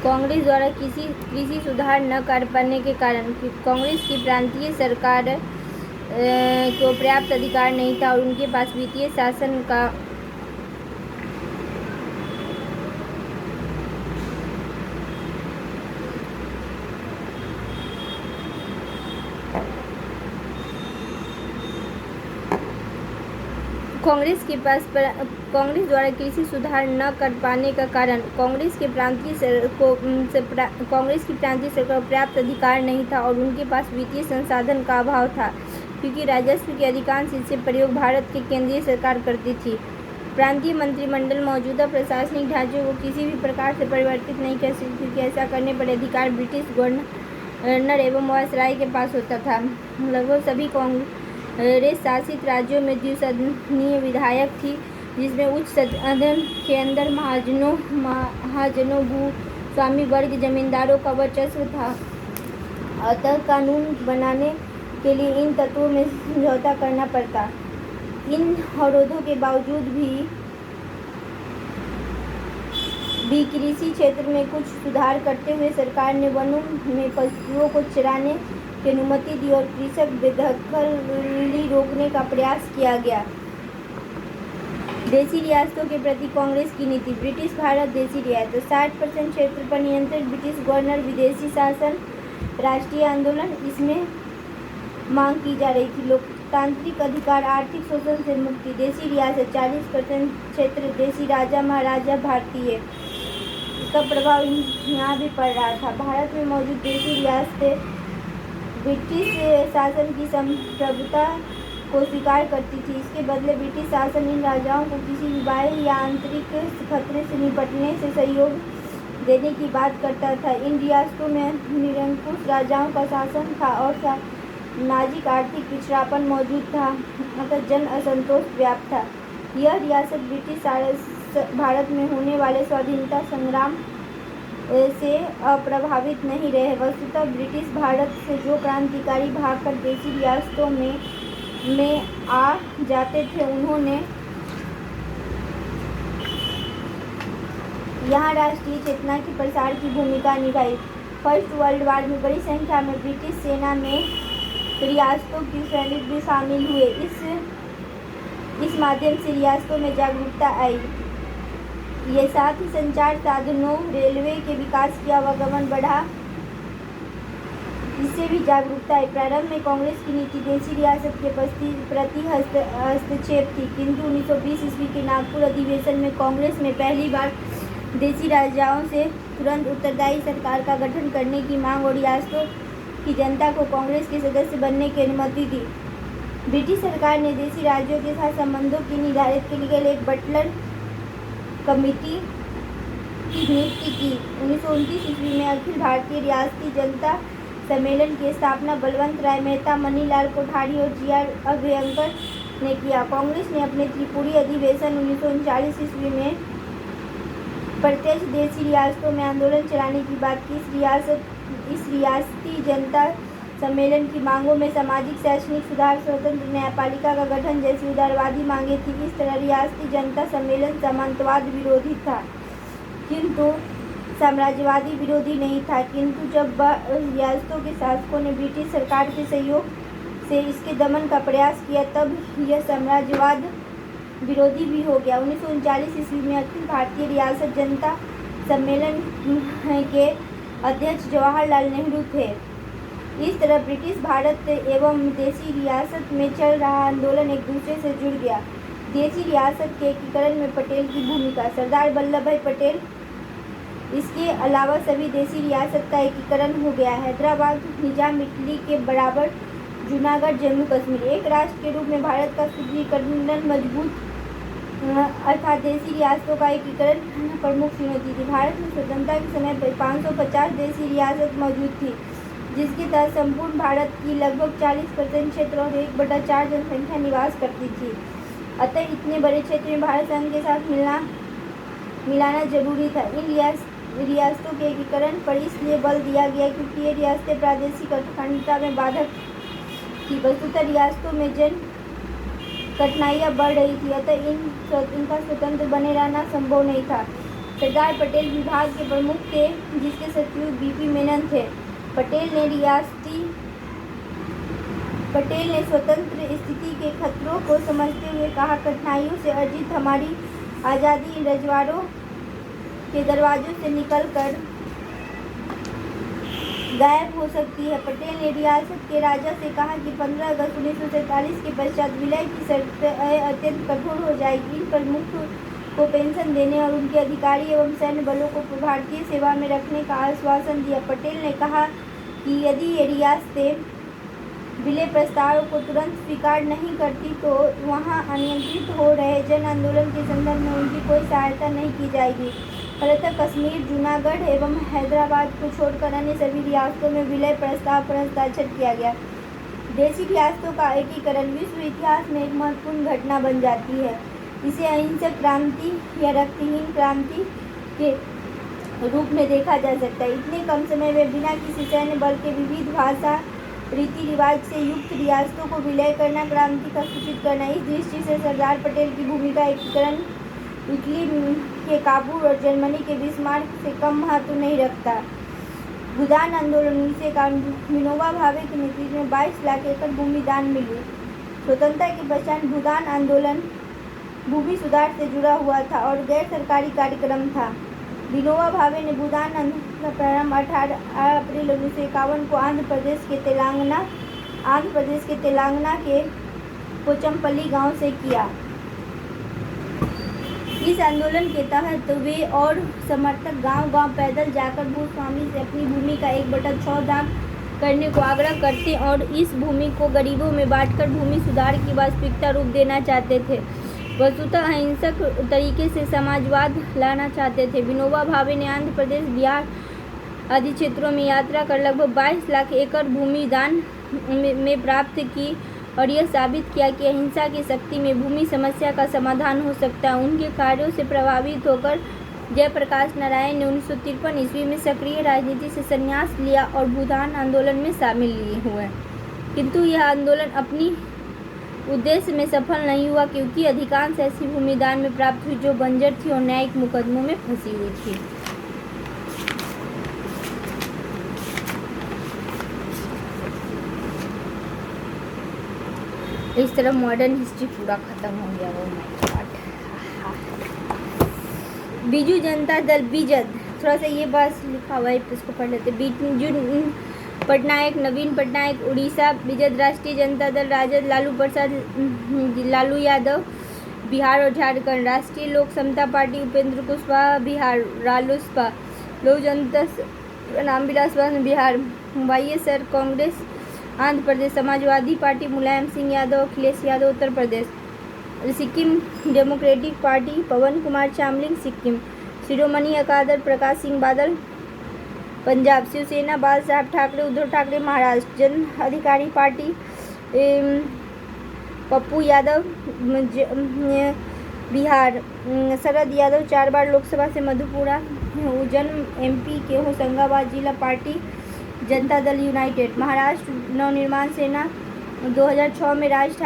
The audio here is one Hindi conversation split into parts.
कांग्रेस द्वारा कृषि सुधार न कर पाने के कारण कांग्रेस की प्रांतीय सरकार को पर्याप्त अधिकार नहीं था और उनके पास वित्तीय शासन का कांग्रेस द्वारा कृषि सुधार न कर पाने का कारण कांग्रेस की प्रांतीय सरकार को पर्याप्त अधिकार नहीं था और उनके पास वित्तीय संसाधन का अभाव था, क्योंकि राजस्व के अधिकांश हिस्से प्रयोग भारत की केंद्रीय सरकार करती थी। प्रांतीय मंत्रिमंडल मौजूदा प्रशासनिक ढांचे को किसी भी प्रकार से परिवर्तित नहीं कर सकती, क्योंकि ऐसा करने पर अधिकार ब्रिटिश गवर्नर एवं वायसराय के पास होता था। लगभग सभी कांग्रेस शासित राज्यों में द्विसदनीय विधायक थी, जिसमें उच्च सदन के अंदर महाजनों भूस्वामी वर्ग जमींदारों का वर्चस्व था। अतः कानून बनाने के लिए इन तत्वों में समझौता करना पड़ता। इन अवरोधों के बावजूद भी कृषि क्षेत्र में कुछ सुधार करते हुए सरकार ने वनों में पशुओं को चराने की अनुमति दी और कृषक बेदखली रोकने का प्रयास किया गया। देशी रियासतों के प्रति कांग्रेस की नीति। ब्रिटिश भारत देशी रियासत 60% क्षेत्र पर नियंत्रित ब्रिटिश गवर्नर, विदेशी शासन, राष्ट्रीय आंदोलन, इसमें मांग की जा रही थी। लोकतांत्रिक अधिकार, आर्थिक शोषण से मुक्ति। देशी रियासत 40% क्षेत्र, देशी राजा महाराजा भारतीय, इसका प्रभाव यहाँ भी पड़ रहा था। भारत में मौजूद देशी रियासतें ब्रिटिश शासन की संप्रभुता को स्वीकार करती थी। इसके बदले ब्रिटिश शासन इन राजाओं को किसी भी बाह्य या आंतरिक खतरे से निपटने से सहयोग देने की बात करता था। इन रियासतों में निरंकुश राजाओं का शासन था और सामाजिक आर्थिक पिछड़ापन मौजूद था, अतः जन असंतोष व्याप्त था। यह रियासत ब्रिटिश भारत में होने वाले स्वाधीनता संग्राम से अप्रभावित नहीं रहे। वस्तुतः ब्रिटिश भारत से जो क्रांतिकारी भागकर देशी रियासतों में आ जाते थे, उन्होंने यहाँ राष्ट्रीय चेतना के प्रसार की भूमिका निभाई। फर्स्ट वर्ल्ड वॉर में बड़ी संख्या में ब्रिटिश सेना में रियासतों के सैनिक भी शामिल हुए। इस माध्यम से रियासतों में जागरूकता आई। ये साथ ही संचार साधनों, रेलवे के विकास की आवागमन बढ़ा, इससे भी जागरूकता आई। प्रारंभ में कांग्रेस की नीति देशी रियासत के प्रति हस्तक्षेप थी, किंतु 1920 ईस्वी के नागपुर अधिवेशन में कांग्रेस में पहली बार देशी राजाओं से तुरंत उत्तरदायी सरकार का गठन करने की मांग और रियासतों की जनता को कांग्रेस के सदस्य बनने की अनुमति दी। ब्रिटिश सरकार ने देशी राज्यों के साथ संबंधों की निर्धारित के लिए एक बटलर कमेटी की नियुक्ति की। 1929 ईस्वी में अखिल भारतीय रियासती जनता सम्मेलन की स्थापना बलवंत राय मेहता, मनीलाल कोठारी और जी.आर. अभयंकर ने किया। कांग्रेस ने अपने त्रिपुरी अधिवेशन 1939 ईस्वी में प्रत्यक्ष देशी रियासतों में आंदोलन चलाने की बात की। इस रियासती जनता सम्मेलन की मांगों में सामाजिक शैक्षणिक सुधार, स्वतंत्र न्यायपालिका का गठन जैसी उदारवादी मांगें थी। इस तरह रियासती जनता सम्मेलन सामंतवाद विरोधी था, किंतु साम्राज्यवादी विरोधी नहीं था। किंतु जब रियासतों के शासकों ने ब्रिटिश सरकार के सहयोग से इसके दमन का प्रयास किया, तब यह साम्राज्यवाद विरोधी भी हो गया। 1939 ईस्वी में अखिल भारतीय रियासत जनता सम्मेलन के अध्यक्ष जवाहरलाल नेहरू थे। इस तरह ब्रिटिश भारत एवं देशी रियासत में चल रहा आंदोलन एक दूसरे से जुड़ गया। देशी रियासत के एकीकरण में पटेल की भूमिका। सरदार वल्लभ भाई पटेल, इसके अलावा सभी देशी रियासत का एकीकरण हो गया। हैदराबाद निजाम इटली के बराबर, जूनागढ़ जम्मू कश्मीर। एक राष्ट्र के रूप में भारत का सुदृढ़ीकरण मजबूत अर्थात देशी रियासतों का एकीकरण प्रमुख चुनौती थी। भारत में स्वतंत्रता के समय 550 देशी रियासत मौजूद थी, जिसके तहत संपूर्ण भारत की लगभग 40% क्षेत्र और 1/4 जनसंख्या निवास करती थी। अतः इतने बड़े क्षेत्र में भारत संघ के साथ मिलाना जरूरी था। इन रियासतों के एकीकरण पर इसलिए बल दिया गया क्योंकि ये रियासतें प्रादेशिक अखंडता में बाधक थी। वस्तुतः रियासतों में जन कठिनाइयाँ बढ़ रही थी, अतः इनका स्वतंत्र बने रहना संभव नहीं था। सरदार पटेल विभाग के प्रमुख थे, जिसके सचिव बीपी मेनन थे। पटेल ने स्वतंत्र स्थिति के खतरों को समझते हुए कहा, कठिनाइयों से अर्जित हमारी आज़ादी इन रजवाड़ों के दरवाजों से निकलकर गायब हो सकती है। पटेल ने रियासत के राजा से कहा कि 15 अगस्त 1947 के पश्चात विलय की शर्तें अत्यंत कठोर हो जाएगी। इन प्रमुख को पेंशन देने और उनके अधिकारी एवं सैन्य बलों को भारतीय सेवा में रखने का आश्वासन दिया। पटेल ने कहा कि यदि ये रियासतें विलय प्रस्ताव को तुरंत स्वीकार नहीं करती तो वहाँ अनियंत्रित हो रहे जन आंदोलन के संदर्भ में उनकी कोई सहायता नहीं की जाएगी। फलतः कश्मीर, जूनागढ़ एवं हैदराबाद को छोड़कर अन्य सभी रियासतों में विलय प्रस्ताव पर हस्ताक्षर किया गया। देशी रियासतों का एकीकरण विश्व इतिहास में एक महत्वपूर्ण घटना बन जाती है। इसे अहिंसक क्रांति या रक्तहीन क्रांति के रूप में देखा जा सकता है। इतने कम समय में बिना किसी सैन्य बल के विविध भाषा, रीति रिवाज से युक्त रियासतों को विलय करना, क्रांति का सूचित करना। इस दृष्टि से सरदार पटेल की भूमिका एकीकरण इटली के काबुल और जर्मनी के बिस्मार्क से कम महत्व नहीं रखता। भूदान आंदोलन के कारण विनोबा भावे के नेतृत्व में 22 लाख एकड़ भूमि दान मिली। स्वतंत्रता के पश्चात भूदान आंदोलन भूमि सुधार से जुड़ा हुआ था और गैर सरकारी कार्यक्रम था। विनोबा भावे ने भूदान आंदोलन का प्रारंभ 18 अप्रैल 1951 को आंध्र प्रदेश के तेलंगाना के पोचमपल्ली गांव से किया। इस आंदोलन के तहत वे और समर्थक गांव-गांव पैदल जाकर भूस्वामी से अपनी भूमि का 1/6 दान करने को आग्रह करते और इस भूमि को गरीबों में बांटकर भूमि सुधार की वास्तविकता रूप देना चाहते थे। वस्तुतः अहिंसक तरीके से समाजवाद लाना चाहते थे। विनोबा भावे ने आंध्र प्रदेश, बिहार आदि क्षेत्रों में यात्रा कर लगभग 22 लाख एकड़ भूमि दान में प्राप्त की और यह साबित किया कि अहिंसा की शक्ति में भूमि समस्या का समाधान हो सकता है। उनके कार्यों से प्रभावित होकर जयप्रकाश नारायण ने 1953 ईस्वी में सक्रिय राजनीति से संन्यास लिया और भूदान आंदोलन में शामिल हुए, किंतु यह आंदोलन अपनी उद्देश्य में सफल नहीं हुआ, क्योंकि अधिकांश ऐसी भूमि दान में प्राप्त हुई जो बंजर थी और न्यायिक मुकदमों में फंसी हुई थी। इस तरह मॉडर्न हिस्ट्री पूरा खत्म हो गया। वो माय गॉड। बीजू जनता दल बीजद, थोड़ा सा ये बात लिखा हुआ है, इसको पढ़ लेते। बीजू पटनायक, नवीन पटनायक उड़ीसा, बीजद राष्ट्रीय जनता दल राजद, लालू प्रसाद लालू यादव बिहार और झारखंड, राष्ट्रीय लोक समता पार्टी उपेंद्र कुशवाहा बिहार, रालोसपा लोक जनता Ramvilas Paswan Bihar, YSR Congress Andhra Pradesh, Samajwadi party Mulayam Singh Yadav, Akhilesh Yadav Uttar Pradesh, Sikkim democratic party पवन कुमार चामलिंग सिक्किम, शिरोमणि अकाली प्रकाश सिंह बादल पंजाब, शिवसेना बाल साहब ठाकरे उद्धव ठाकरे महाराष्ट्र, जन अधिकारी पार्टी पप्पू यादव बिहार, शरद यादव 4 बार लोकसभा से मधुपुरा जन्म एमपी के होशंगाबाद जिला, पार्टी जनता दल यूनाइटेड, महाराष्ट्र नवनिर्माण सेना 2006 में राज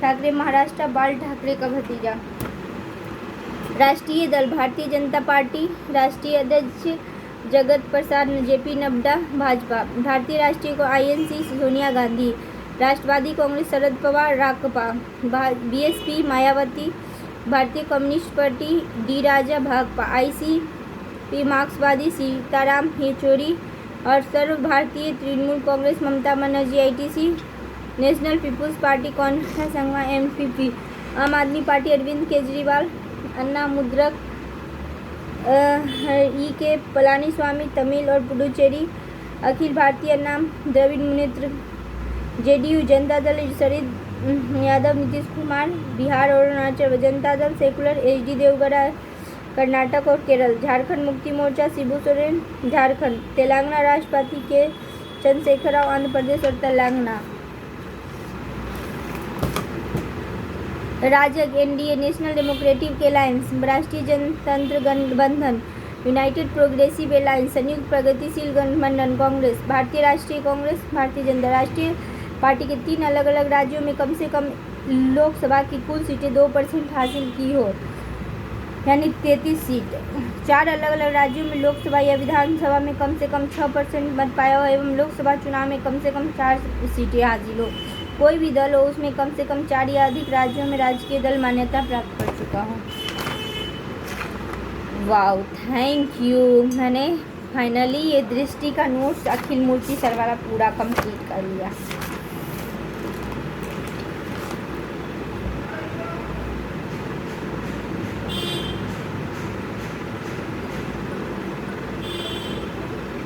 ठाकरे महाराष्ट्र बाल ठाकरे का भतीजा, राष्ट्रीय दल भारतीय जनता पार्टी, राष्ट्रीय अध्यक्ष जगत प्रसाद जेपी नड्डा भाजपा, भारतीय राष्ट्रीय को INC Sonia Gandhi, Rashtravadi Congress Sharad Pawar Rakapa, BSP Mayawati, Bharatiya communist party D Raja Bhakpa, ICP मार्क्सवादी सीताराम येचुरी और सर्व Bharatiya Trinamool Congress Mamata Banerjee, ITC national people's party कौनसा संघवा एमपीपी, आम आदमी पार्टी अरविंद केजरीवाल, अन्ना मुद्रक के पलानीस्वामी तमिल और पुडुचेरी, अखिल भारतीय अन्ना द्रविड़ मुनेत्र जेडीयू, जनता दल शरद यादव नीतीश कुमार बिहार और अरुणाचल, जनता दल सेकुलर एचडी देवगौड़ा कर्नाटक और केरल, झारखंड मुक्ति मोर्चा शिबू सोरेन झारखंड, तेलंगाना राष्ट्र पार्टी के चंद्रशेखर राव आंध्र प्रदेश और तेलंगाना, राजग एनडीए नेशनल डेमोक्रेटिक अलायंस, राष्ट्रीय जनतंत्र गठबंधन, यूनाइटेड प्रोग्रेसिव अलायंस, संयुक्त प्रगतिशील गठबंधन, कांग्रेस, भारतीय राष्ट्रीय कांग्रेस, भारतीय जनता राष्ट्रीय पार्टी के 3 अलग अलग राज्यों में कम से कम लोकसभा की कुल सीटें 2% हासिल की हो। यानी 33 सीट। 4 अलग अलग राज्यों में लोकसभा या विधानसभा में कम से कम 6% मत पाया हो एवं लोकसभा चुनाव में कम से कम 4 सीटें हासिल हो। कोई भी दल हो उसमें कम से कम 4 या अधिक राज्यों में राजकीय दल मान्यता प्राप्त कर चुका हो। Wow, thank you. मैंने फाइनली ये दृष्टि का नोट्स अखिल मूर्ति सर वाला पूरा कंप्लीट कर लिया।